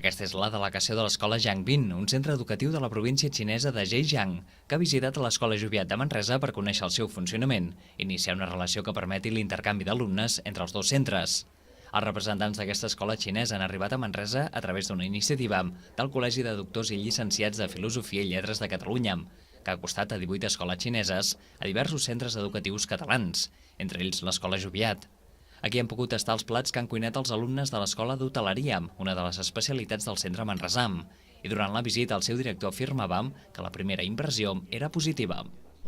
Aquesta és la delegació de l'escola Jiangbin, un centre educatiu de la província xinesa de Zhejiang, que ha visitat l'escola Joviat de Manresa per conèixer el seu funcionament i iniciar una relació que permeti l'intercanvi d'alumnes entre els dos centres. Els representants d'aquesta escola xinesa han arribat a Manresa a través d'una iniciativa del Col·legi de Doctors i Llicenciats de Filosofia i Lletres de Catalunya, que ha acostat a 18 escoles xineses a diversos centres educatius catalans, entre ells l'escola Joviat. Aquí han pogut tastar els plats que han cuinat els alumnes de l'escola d'hoteleria, una de les especialitats del centre manresà. I durant la visita el seu director afirmava que la primera impressió era positiva.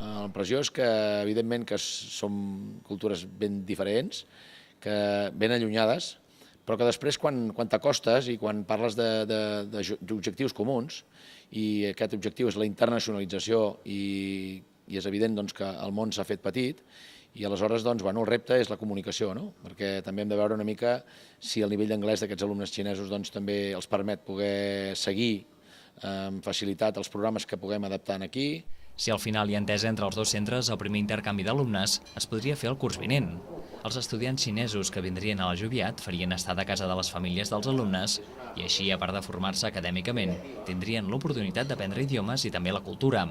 La impressió és que, evidentment, que som cultures ben diferents, que ben allunyades, però que després, quan t'acostes i quan parles d'objectius comuns, i aquest objectiu és la internacionalització i és evident que el món s'ha fet petit, i aleshores el repte és la comunicació, perquè també hem de veure una mica si el nivell d'anglès d'aquests alumnes xinesos també els permet poder seguir amb facilitat els programes que puguem adaptar aquí. Si al final hi ha entesa entre els dos centres, el primer intercanvi d'alumnes es podria fer el curs vinent. Els estudiants xinesos que vindrien a la Joviat farien estar de casa de les famílies dels alumnes i així, a part de formar-se acadèmicament, tindrien l'oportunitat d'aprendre idiomes i també la cultura.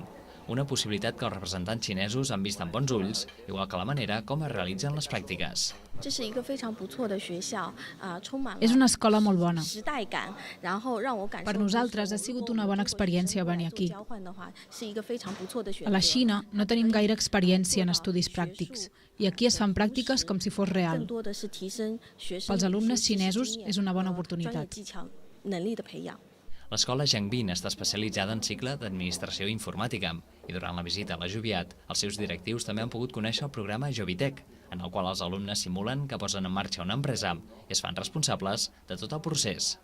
Una possibilitat que els representants xinesos han vist amb bons ulls, igual que la manera com es realitzen les pràctiques. És una escola molt bona. Per nosaltres ha sigut una bona experiència venir aquí. A la Xina no tenim gaire experiència en estudis pràctics i aquí es fan pràctiques com si fos real. Pels alumnes xinesos és una bona oportunitat. L'escola Jiangbin està especialitzada en cicle d'administració informàtica i durant la visita a la Joviat, els seus directius també han pogut conèixer el programa Jovitech, en el qual els alumnes simulen que posen en marxa una empresa i es fan responsables de tot el procés.